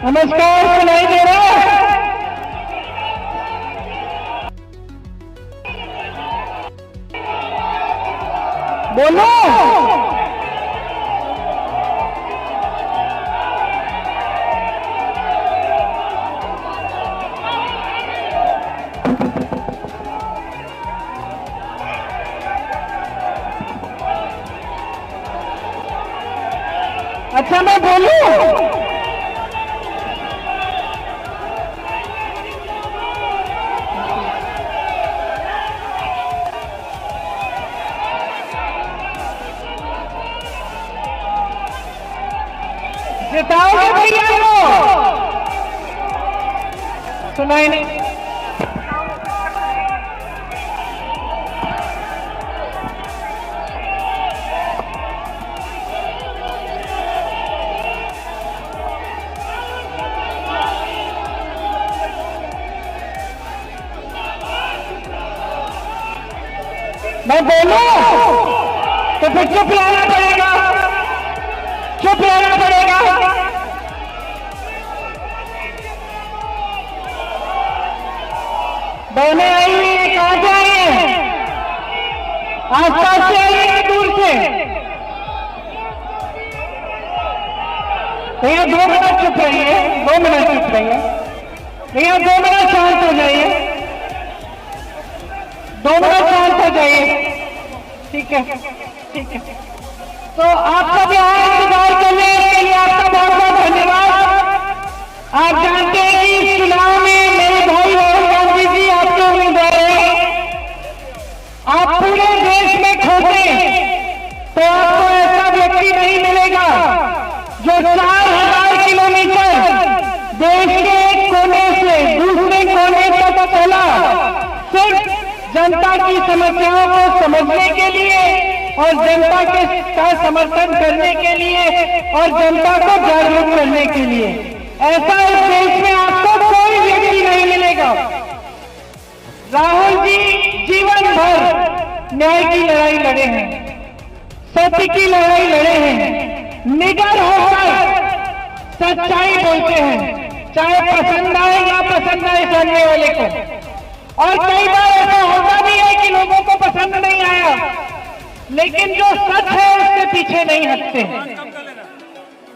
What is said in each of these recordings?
नमस्कार, सुनाई दे रहा है? बोलो। अच्छा, मैं बोलूं? जिताओगे भैया को? सुनाई नहीं। मैं बोलूं तो फिर चुप रहना पड़ेगा, चुप रहना पड़ेगा। बहनें आई हुई है, कहां से आई है? आसपास से आई है, दूर से? भैया 2 मिनट चुप रहिए, 2 मिनट चुप रहिए भैया, 2 मिनट शांत हो जाइए, 2 मिनट शांत हो जाइए। ठीक है, ठीक है। तो आप सब यहाँ इंतजार करने के लिए आपका बहुत बहुत धन्यवाद। आप जानते हैं कि इस चुनाव में मेरे भाई राहुल गांधी जी आपके उम्मीदवार हैं। आप पूरे देश में खोजें तो आपको ऐसा व्यक्ति नहीं मिलेगा जो 4000 किलोमीटर देश के एक कोने से दूसरे कोने तक चला, सिर्फ जनता की समस्याओं को समझने के लिए और जनता का समर्थन करने के लिए और जनता को जागरूक करने के लिए। ऐसा इस देश में आपको कोई व्यक्ति नहीं मिलेगा। राहुल जी जीवन भर न्याय की लड़ाई लड़े हैं, सत्य की लड़ाई लड़े हैं, निडर होकर सच्चाई बोलते हैं, चाहे पसंद आए या पसंद आए सामने वाले को। और कई बार ऐसा होता भी है कि लोगों को पसंद नहीं आया, लेकिन जो सच है उसके पीछे नहीं हटते,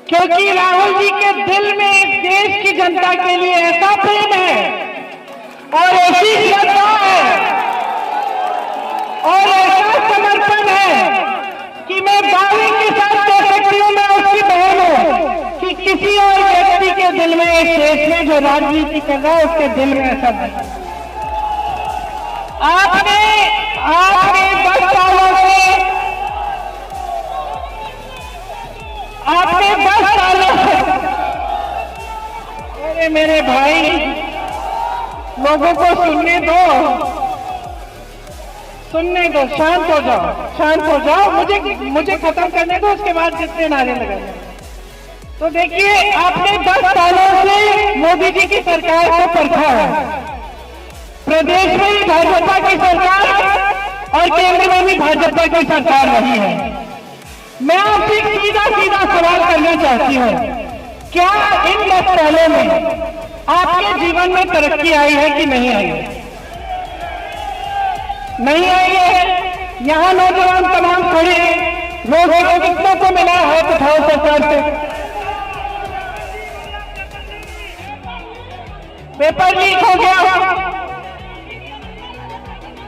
क्योंकि राहुल जी के दिल में इस देश की जनता के लिए ऐसा प्रेम है और ऐसी श्रद्धा है और ऐसा समर्पण है कि मैं दावे के साथ कह सकती हूँ, मैं उसकी बहन हूँ, कि किसी और व्यक्ति के दिल में इस देश में जो राजनीति कर रहा है उसके दिल में ऐसा नहीं। आपने 10 सालों से अरे मेरे भाई, लोगों को सुनने दो, शांत हो जाओ, शांत हो जाओ, मुझे खत्म करने दो, उसके बाद जितने नारे लगाए। तो देखिए, आपने 10 सालों से मोदी जी की सरकार को परखा है। प्रदेश में भी भाजपा की सरकार और केंद्र में भी भाजपा की सरकार रही है। मैं आपसे सीधा सवाल करना चाहती हूँ, क्या इन 10 सालों में आपके जीवन में तरक्की आई है कि नहीं आई है? नहीं आई है। यहाँ नौजवान तमाम खड़े हैं, रोजगार कितनों को मिला है? उठाओ सरकार से। पेपर लीक हो गया।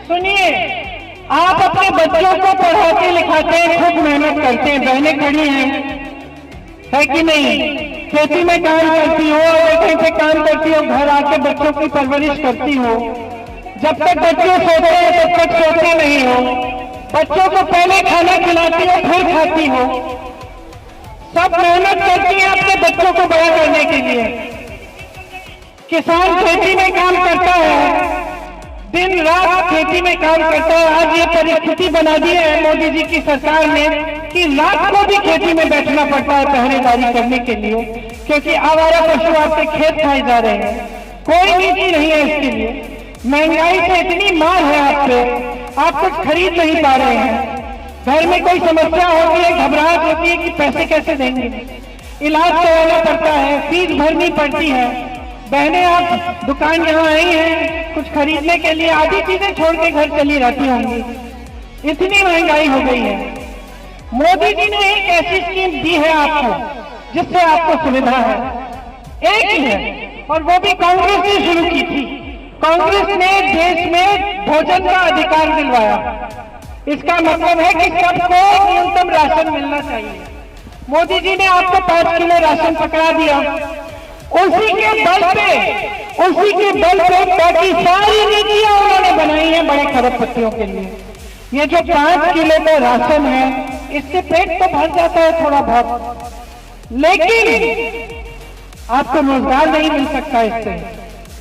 सुनिए, आप अपने बच्चों को पढ़ाते लिखाते हैं, खूब मेहनत करते हैं, बहनें खड़ी हैं, है कि नहीं? खेती में काम करती हो, एक से काम करती हो, घर आके बच्चों की परवरिश करती हो। जब तक बच्चे सोते हैं तब तक सोते नहीं हो, बच्चों को पहले खाना खिलाती हो फिर खाती हो। सब मेहनत करती है अपने बच्चों को बड़ा करने के लिए। किसान खेती में काम करता है, दिन रात खेती में काम करता है। आज ये परिस्थिति बना दी है मोदी जी की सरकार ने कि रात को भी खेती में बैठना पड़ता है पहरेदारी करने के लिए, क्योंकि आवारा पशु आपके खेत खाए जा रहे हैं। कोई नीति नहीं है इसके लिए। महंगाई से इतनी मार है आप पे, आप कुछ खरीद नहीं पा रहे हैं। घर में कोई समस्या होती है, घबराहट होती है कि पैसे कैसे देंगे। इलाज कराना पड़ता है, फीस भरनी पड़ती है। बहनें आप दुकान यहाँ आई हैं कुछ खरीदने के लिए, आधी चीजें छोड़ के घर चली रहती होंगी, इतनी महंगाई हो गई है। मोदी जी ने एक ऐसी स्कीम दी है आपको जिससे आपको सुविधा है, एक ही है, और वो भी कांग्रेस ने शुरू की थी। कांग्रेस ने देश में भोजन का अधिकार दिलवाया। इसका मतलब है कि सबको न्यूनतम राशन मिलना चाहिए। मोदी जी ने आपको 5 किलो राशन पकड़ा दिया, उसी के बल पे बाकी सारी नीतियां उन्होंने बनाई हैं बड़े खरबपतियों के लिए। ये जो 5 किलो का राशन है, इससे पेट तो भर जाता है थोड़ा बहुत, लेकिन आपको रोजगार नहीं मिल सकता इससे,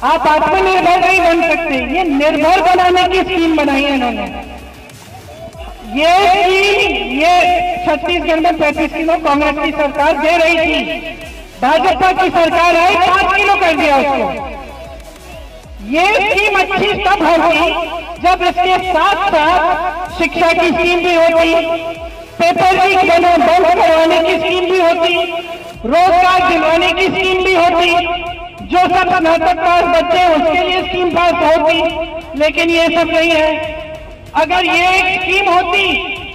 आप आत्मनिर्भर नहीं बन सकते। ये निर्भर बनाने की स्कीम बनाई है इन्होंने। ये छत्तीसगढ़ में 35 किलो कांग्रेस की सरकार दे रही थी, भाजपा की सरकार आई 5 किलो कर दिया उसको। ये स्कीम अच्छी तब होगी जब इसके साथ साथ शिक्षा की स्कीम भी होती, पेपर लीक बंद करवाने की स्कीम भी होती, रोजगार दिलवाने की स्कीम भी होती, जो सब स्नातक पास बच्चे हैं उसके लिए स्कीम पास होती। लेकिन ये सब नहीं है। अगर ये एक स्कीम होती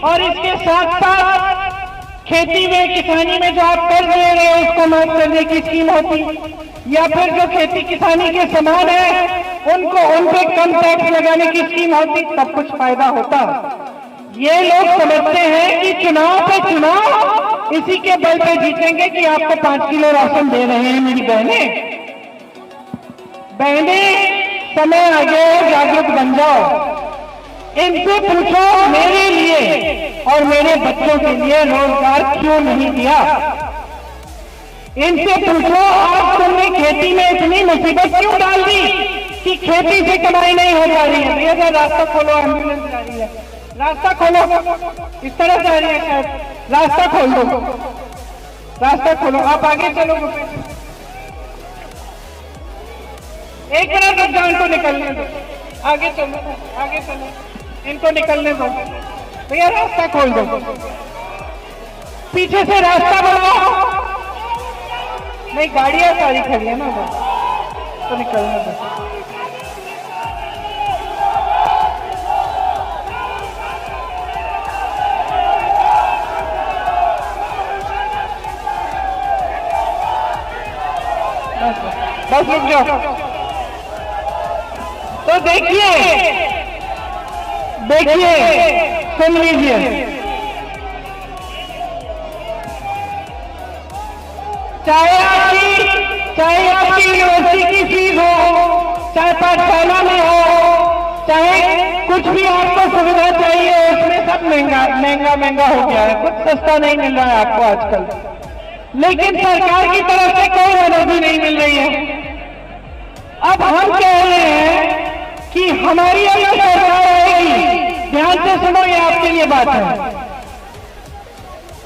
और इसके साथ साथ खेती में किसानी में जो आप कर्ज ले रहे हैं उसको माफ करने की स्कीम होती, या फिर जो खेती किसानी के सामान है उनको उन पे कम टैक्स लगाने की स्कीम होती, तब कुछ फायदा होता। ये लोग समझते हैं कि चुनाव पे चुनाव इसी के बल पे जीतेंगे कि आपको 5 किलो राशन दे रहे हैं। मेरी बहनें समय आ गया है, जागरूक बन जाओ। इनसे पूछो मेरे लिए और मेरे बच्चों के लिए रोजगार क्यों नहीं दिया। इनसे पूछो आज तुमने खेती में इतनी मुसीबत क्यों डाल दी कि खेती से कमाई नहीं हो पा रही है। भैया रास्ता खोलो, एम्बुलेंस जा रही है, रास्ता खोलो, इस तरह जा रही है शायद, रास्ता खोल दो, रास्ता खोलो, आप आगे चलो। एक मिनट रुक जाओ, इनको निकलने दो, आगे चलो, आगे चलो, इनको निकलने दो भैया, रास्ता खोल दो, पीछे से रास्ता बनाओ। नहीं, गाड़ियां सारी खड़ी है ना, तो निकलने दो। बस रुक जाओ। तो देखिए, सुन लीजिए, चाहे आपकी यूनिवर्सिटी की फीस हो, चाहे पाठशाला में हो, चाहे कुछ भी आपको सुविधा चाहिए, उसमें सब महंगा हो गया है, कुछ सस्ता नहीं मिल रहा है आपको आजकल। लेकिन सरकार की तरफ से कोई मदद नहीं मिल रही है। अब हम कह रहे हैं कि हमारी अगर सरकार आएगी, ध्यान से सुनो, ये आपके लिए बात है।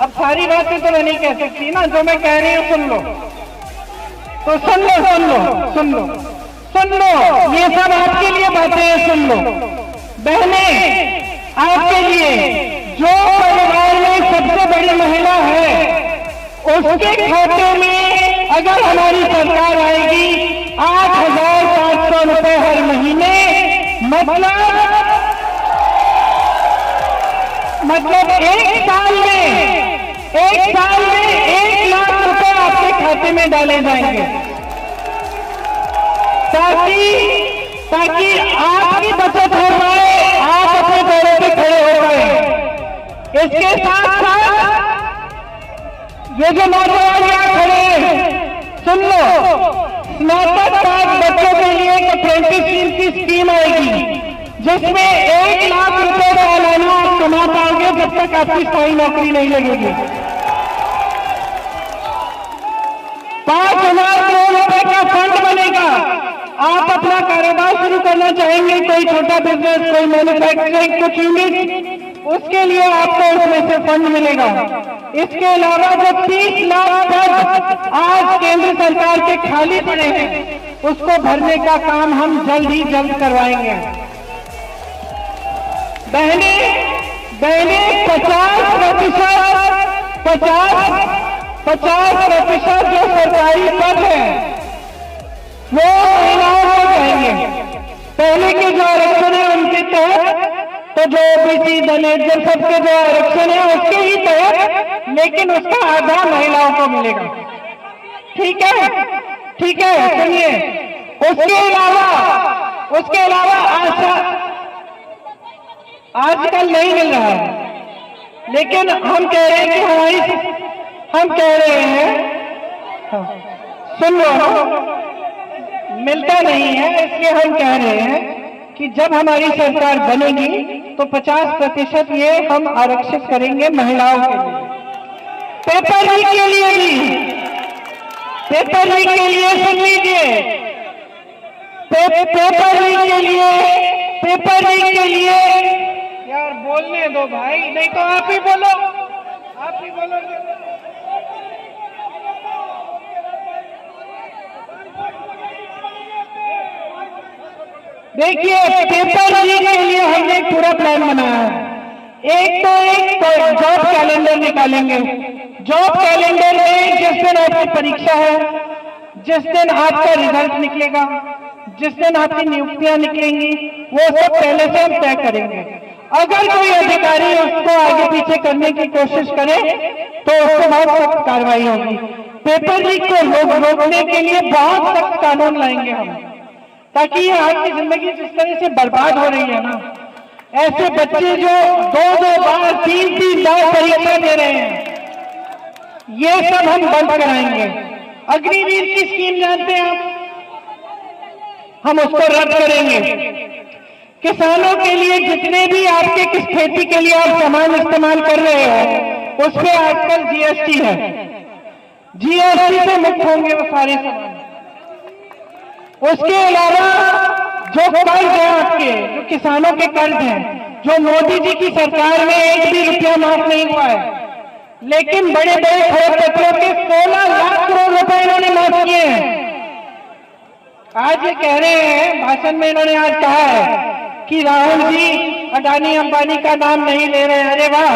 अब सारी बातें तो मैं नहीं कह सकती ना, जो मैं कह रही हूँ सुन लो, तो सुन लो, ये सब आपके लिए बातें हैं, सुन लो। बहनें, आपके लिए जो परिवार में सबसे बड़ी महिला है उसके खाते में अगर हमारी सरकार आएगी 8,500 रुपए हर महीने, मतलब एक साल में 1 लाख रुपए आपके खाते में डाले जाएंगे, ताकि आपकी बचत हो पाए, आप अपने पैरों पे खड़े हो पाए। इसके साथ साथ ये जो नौजवान यहाँ खड़े हैं, सुन लो, स्नातक पास बच्चों के लिए एक अप्रेंटिसशिप की स्कीम आएगी, जिसमें 1 लाख रुपए सालाना आप कमा पाओगे जब तक आपकी कोई नौकरी नहीं लगेगी। 5,000 करोड़ रुपए का फंड बनेगा। आप अपना कारोबार शुरू करना चाहेंगे, कोई छोटा बिजनेस, कोई मैन्युफैक्चरिंग, कुछ यूनिट, उसके लिए आपको उसमें से फंड मिलेगा। इसके अलावा जो 30 लाख पद आज केंद्र सरकार के खाली पड़े हैं, उसको भरने का काम हम जल्द ही जल्द करवाएंगे। बहनें 50% 50% जो सरकारी पद है वो महिलाओं को चाहिए। पहले के जो आरक्षण है उनके तहत, तो जो ओबीसी दलित जन सबके जो आरक्षण है उसके ही तहत, लेकिन उसका आधा महिलाओं को मिलेगा। ठीक है, ठीक है, सुनिए। उसके अलावा आजकल नहीं मिल रहा है, लेकिन हम कह रहे हैं कि हम कह रहे हैं, सुन लो, मिलता नहीं है, इसलिए हम कह रहे हैं कि जब हमारी सरकार बनेगी तो 50% ये हम आरक्षित करेंगे महिलाओं के लिए। पेपर लीक के लिए भी, पेपर लीक के लिए सुन लीजिए, पेपर लीक के लिए यार बोलने दो भाई, नहीं तो आप ही बोलो, आप ही बोलो। देखिए, पेपर लीक के लिए हमने पूरा प्लान बनाया है। एक जॉब कैलेंडर निकालेंगे। जॉब कैलेंडर में जिस दिन आपकी परीक्षा है, जिस दिन आपका रिजल्ट निकलेगा, जिस दिन आपकी नियुक्तियां निकलेंगी, वो सब पहले से हम तय करेंगे। अगर कोई अधिकारी उसको आगे पीछे करने की कोशिश करे तो उसको बहुत सख्त कार्रवाई होगी। पेपर लीक को रोकने के लिए बहुत सख्त कानून लाएंगे हम, ताकि ये आपकी जिंदगी जिस तरह से बर्बाद हो रही है ना, ऐसे बच्चे जो 2-2 बार 3-3 बार परीक्षा दे रहे हैं, ये सब हम बंद कराएंगे। अग्निवीर की स्कीम जानते हैं आप, हम उसको रद्द करेंगे। किसानों के लिए जितने भी आपके किस खेती के लिए आप सामान इस्तेमाल कर रहे हो उस पे आजकल जीएसटी है, जीएसटी से मुक्त होंगे वो सारे सामान। उसके अलावा जो कर्ज है आपके, जो किसानों के कर्ज हैं, जो मोदी जी की सरकार में 1 भी रुपया माफ नहीं हुआ है, लेकिन बड़े बड़े खरबपतियों के 16 लाख करोड़ रुपए इन्होंने माफ किए हैं। आज ये कह रहे हैं, भाषण में इन्होंने आज कहा है कि राहुल जी अडानी अंबानी का नाम नहीं ले रहे हैं। अरे वाह,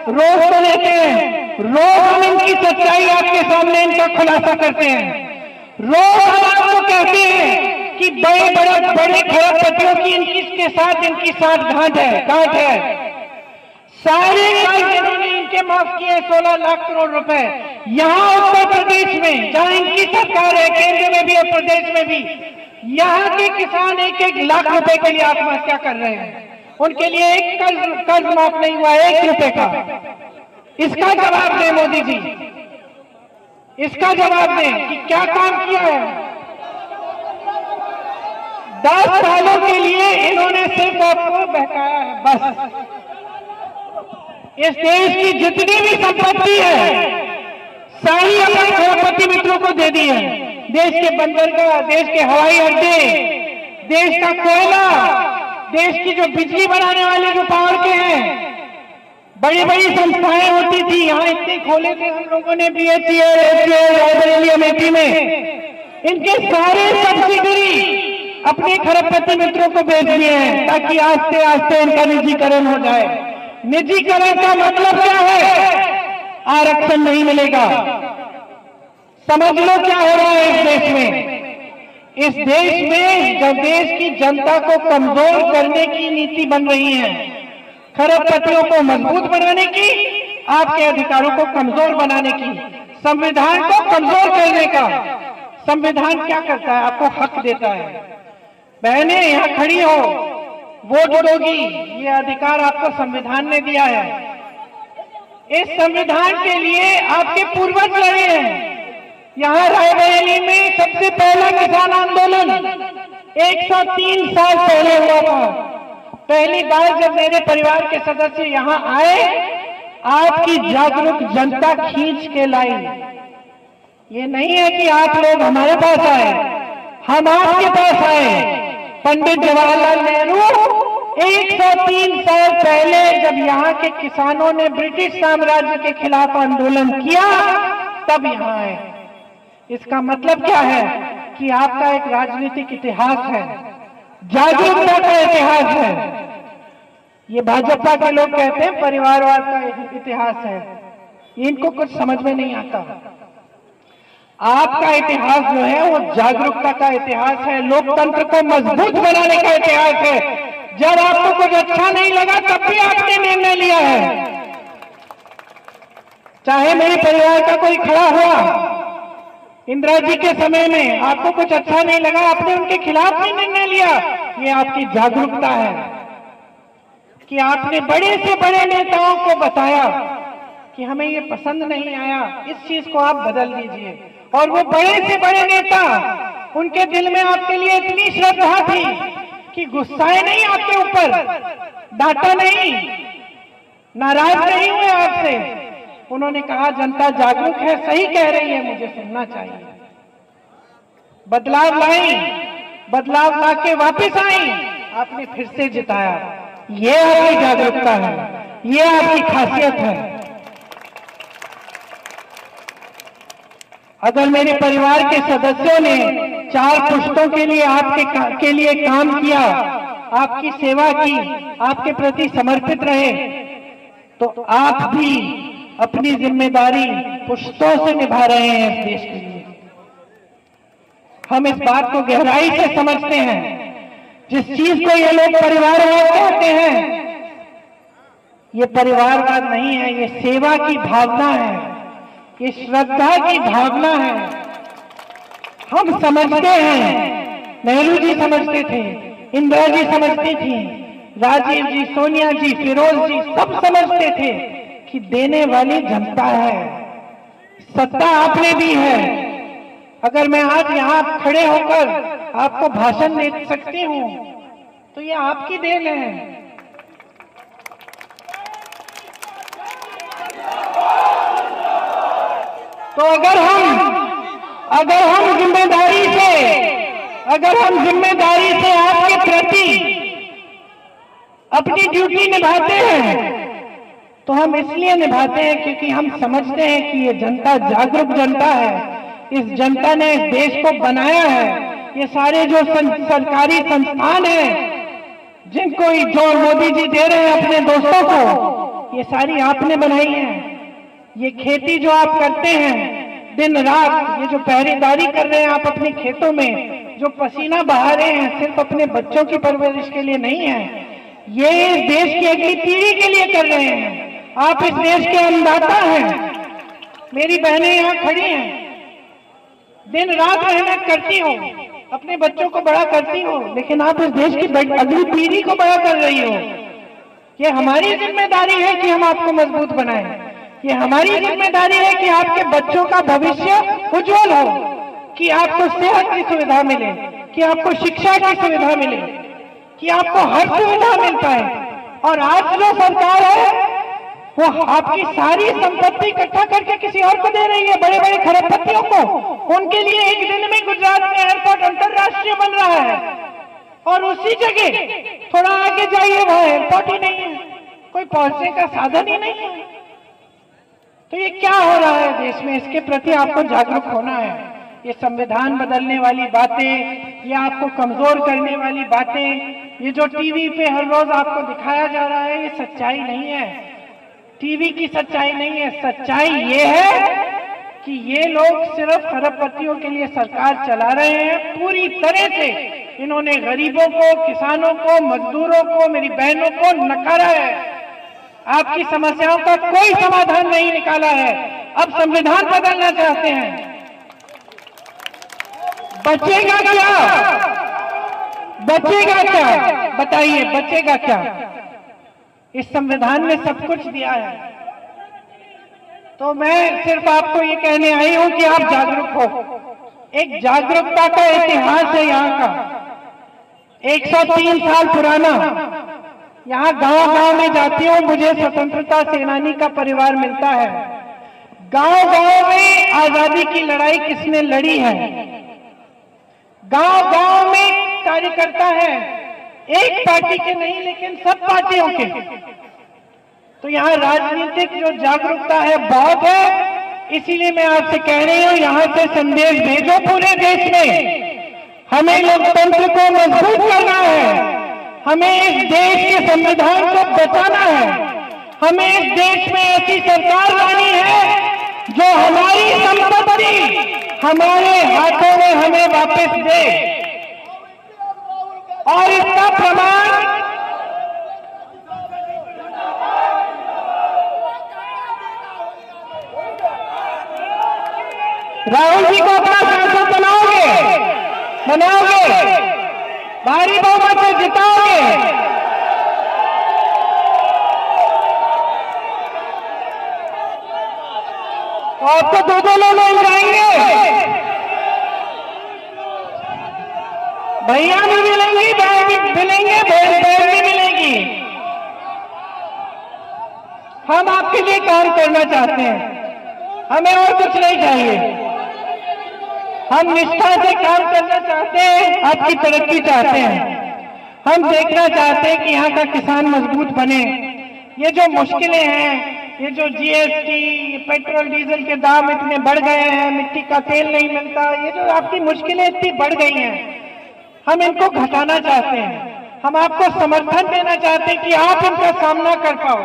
रोज तो लेते हैं, रोज हम इनकी सच्चाई आपके सामने इनका खुलासा करते हैं। रोज हम आपको कहते हैं कि बड़े खरबपतियों की इनके साथ गांठ है। सारे कर्ज इन्होंने इनके माफ किए 16 लाख करोड़ रुपए। यहाँ उत्तर प्रदेश में जहाँ इनकी सरकार है, केंद्र में भी और प्रदेश में भी, यहाँ के किसान 1-1 लाख रुपए के लिए आत्महत्या कर रहे हैं। उनके लिए एक कर्ज माफ नहीं हुआ 1 रुपए का। इसका जवाब दें मोदी जी, इसका जवाब दें कि क्या काम किया है। 10 सालों के लिए इन्होंने सिर्फ आपको बहकाया है बस। इस देश की जितनी भी संपत्ति है सारी अपने खरबपति मित्रों को दे दी है। देश के बंदरगाह, देश के हवाई अड्डे, देश का कोयला, देश की जो बिजली बनाने वाले जो पावर के हैं, बड़ी बड़ी संस्थाएं होती थी, यहाँ इतने खोले थे हम लोगों ने, BHEL, रायबरेली, अमेठी में, इनके सारे सब्सिडरी अपने खरबपति मित्रों को बेच दिए हैं ताकि आस्ते आस्ते इनका निजीकरण हो जाए। निजीकरण का मतलब क्या है? आरक्षण नहीं मिलेगा। समझ लो क्या हो रहा है इस देश में। इस देश में जब देश की जनता को कमजोर करने की नीति बन रही है, खरबपतियों को मजबूत बनाने की, आपके अधिकारों को कमजोर बनाने की, संविधान को कमजोर करने का। संविधान क्या करता है? आपको हक देता है। बहनें यहाँ खड़ी हो, वोट दोगी, ये अधिकार आपको संविधान ने दिया है। इस संविधान के लिए आपके पूर्वज लड़े हैं। यहाँ रायबरेली में सबसे पहला किसान आंदोलन 103 साल पहले हुआ था। पहली बार जब मेरे परिवार के सदस्य यहाँ आए, आपकी जागरूक जनता खींच के लाई। ये नहीं है कि आप लोग हमारे पास आए, हम आपके पास आए। पंडित जवाहरलाल नेहरू 103 साल पहले जब यहाँ के किसानों ने ब्रिटिश साम्राज्य के खिलाफ आंदोलन किया, तब यहाँ आए। इसका मतलब क्या है कि आपका एक राजनीतिक इतिहास है, जागरूकता का इतिहास है। ये भाजपा के लोग कहते हैं परिवारवाद का इतिहास है। इनको कुछ समझ में नहीं आता। आपका इतिहास जो है वो जागरूकता का इतिहास है, लोकतंत्र को मजबूत बनाने का इतिहास है। जब आपको कुछ अच्छा नहीं लगा तब भी आपने निर्णय लिया है। चाहे मेरे परिवार का कोई खड़ा हुआ इंदिरा जी के समय में, आपको कुछ अच्छा नहीं लगा, आपने उनके खिलाफ भी निर्णय लिया। ये आपकी जागरूकता है कि आपने बड़े से बड़े नेताओं को बताया कि हमें ये पसंद नहीं आया, इस चीज को आप बदल दीजिए। और वो बड़े से बड़े नेता, उनके दिल में आपके लिए इतनी श्रद्धा थी कि गुस्साए नहीं आपके ऊपर, डांटा नहीं, नाराज नहीं हुए आपसे। उन्होंने कहा जनता जागरूक है, सही कह रही है, मुझे सुनना चाहिए। बदलाव लाई, बदलाव लाके वापस आई, आपने फिर से जिताया। ये आपकी जागरूकता है, ये आपकी खासियत है। अगर मेरे परिवार के सदस्यों ने 4 पुश्तों के लिए आपके लिए काम किया, आपकी सेवा की, आपके प्रति समर्पित रहे, तो आप भी अपनी जिम्मेदारी पुश्तों से निभा रहे हैं इस देश के लिए। हम इस बात को गहराई से समझते हैं। जिस चीज को ये लोग परिवारवाद कहते हैं, ये परिवारवाद नहीं है, ये सेवा की भावना है, ये श्रद्धा की भावना है। हम समझते हैं, नेहरू जी समझते थे, इंदिरा जी समझती थी, राजीव जी, सोनिया जी, फिरोज जी सब समझते थे कि देने वाली जनता है, सत्ता आपने दी है। अगर मैं आज यहाँ खड़े होकर आपको भाषण दे सकती हूँ तो ये आपकी देन है। तो अगर हम जिम्मेदारी से आपके प्रति अपनी ड्यूटी निभाते हैं, तो हम इसलिए निभाते हैं क्योंकि हम समझते हैं कि ये जनता जागरूक जनता है। इस जनता ने इस देश को बनाया है। ये सारे जो सरकारी संस्थान हैं, जिनको जो मोदी जी दे रहे हैं अपने दोस्तों को, ये सारी आपने बनाई है। ये खेती जो आप करते हैं दिन रात, ये जो पहरेदारी कर रहे हैं आप अपने खेतों में, जो पसीना बहा रहे हैं, सिर्फ अपने बच्चों की परवरिश के लिए नहीं है, ये इस देश की अगली पीढ़ी के लिए कर रहे हैं। आप इस देश के अन्नदाता हैं। मेरी बहनें यहाँ खड़ी हैं, दिन रात मेहनत करती हो, अपने बच्चों को बड़ा करती हो, लेकिन आप इस देश की अगली पीढ़ी को बड़ा कर रही हो। ये हमारी जिम्मेदारी है कि हम आपको मजबूत बनाएं। ये हमारी जिम्मेदारी है कि आपके बच्चों का भविष्य उज्जवल हो, कि आपको सेहत की सुविधा मिले, कि आपको शिक्षा की सुविधा मिले, कि आपको हर सुविधा मिल पाए। और आज जो सरकार है वो आपकी सारी संपत्ति इकट्ठा करके किसी और को दे रही है, बड़े बड़े खरबपतियों को। उनके लिए एक दिन में गुजरात में एयरपोर्ट अंतरराष्ट्रीय बन रहा है, और उसी जगह थोड़ा आगे जाइए वहां एयरपोर्ट ही नहीं है, कोई पहुंचने का साधन ही नहीं है। तो ये क्या हो रहा है देश में? इसके प्रति आपको जागरूक होना है। ये संविधान बदलने वाली बातें, ये आपको कमजोर करने वाली बातें, ये जो टीवी पे हर रोज आपको दिखाया जा रहा है, ये सच्चाई नहीं है। टीवी की सच्चाई नहीं है। सच्चाई ये है कि ये लोग सिर्फ खरबपतियों के लिए सरकार चला रहे हैं। पूरी तरह से इन्होंने गरीबों को, किसानों को, मजदूरों को, मेरी बहनों को नकारा है। आपकी समस्याओं का कोई समाधान नहीं निकाला है। अब संविधान बदलना चाहते हैं। बचेगा क्या? बचेगा क्या? बताइए, बचेगा क्या? इस संविधान ने सब कुछ दिया है। तो मैं सिर्फ आपको ये कहने आई हूं कि आप जागरूक हो। एक जागरूकता का इतिहास है यहाँ का, 103 साल पुराना। यहाँ गांव-गांव में जाती हूँ, मुझे स्वतंत्रता सेनानी का परिवार मिलता है। गांव-गांव में आजादी की लड़ाई किसने लड़ी है? गांव-गांव में कार्यकर्ता है, एक पार्टी के नहीं लेकिन सब पार्टियों के। तो यहाँ राजनीतिक जो जागरूकता है बहुत है। इसीलिए मैं आपसे कह रही हूँ, यहाँ से संदेश भेजो पूरे देश में। हमें लोकतंत्र को मजबूत करना है, हमें इस देश के संविधान को बचाना है, हमें इस देश में ऐसी सरकार लानी है जो हमारी संपत्ति हमारे हाथों में हमें वापस दे। और इसका प्रमाण राहुल जी को अपना सांसद बनाओगे, भारी बहुमत से जिताओगे। और तो दो लोग मिल जाएंगे, भैया भी मिलेंगी, बहन भी मिलेंगे, बहन भी मिलेगी। हम आपके लिए काम करना चाहते हैं, हमें और कुछ नहीं चाहिए। हम निष्ठा से काम करना चाहते हैं, आपकी तरक्की चाहते हैं। हम देखना चाहते हैं कि यहाँ का किसान मजबूत बने। ये जो मुश्किलें हैं, ये जो जीएसटी, पेट्रोल डीजल के दाम इतने बढ़ गए हैं, मिट्टी का तेल नहीं मिलता, ये जो आपकी मुश्किलें इतनी बढ़ गई हैं, हम इनको घटाना चाहते हैं। हम आपको समर्थन देना चाहते हैं कि आप इनका सामना कर पाओ।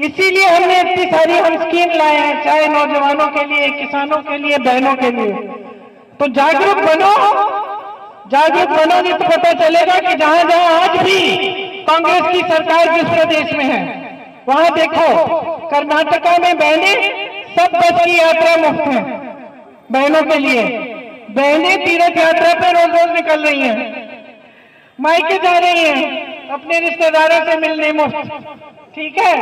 इसीलिए हमने इतनी सारी हम स्कीम लाए हैं, चाहे नौजवानों के लिए, किसानों के लिए, बहनों के लिए। तो जागरूक बनोगे तो पता चलेगा कि जहां जहां आज भी कांग्रेस की सरकार जिस प्रदेश में है, वहां देखो कर्नाटका में बहनें सब बस की यात्रा मुफ्त है बहनों के लिए। बहनें तीर्थ यात्रा पे रोज रोज निकल रही हैं, मायके जा रही हैं अपने रिश्तेदारों से मिलने मुफ्त। ठीक है,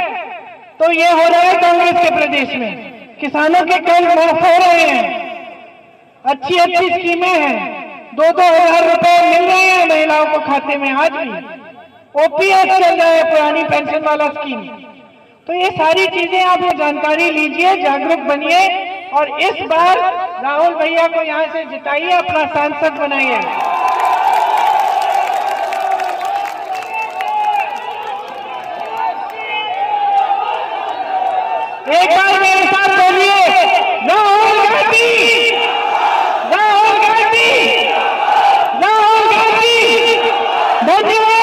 तो ये हो रहा है कांग्रेस के प्रदेश में। किसानों के कर्ज माफ हो रहे हैं, अच्छी अच्छी स्कीमें हैं, 2-2 हजार रुपए मिल रहे हैं महिलाओं को खाते में। आज भी ओपीएस चल रहा है, पुरानी पेंशन वाला स्कीम। तो ये सारी चीजें आप जानकारी लीजिए, जागरूक बनिए और इस बार राहुल भैया को यहाँ से जिताइए, अपना सांसद बनाइए। एक बार मेरे साथ बोलिए, राहुल गांधी, राहुल गांधी, राहुल गांधी। धन्यवाद।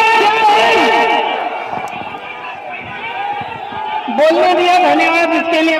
बोलने दिया, धन्यवाद इसके लिए।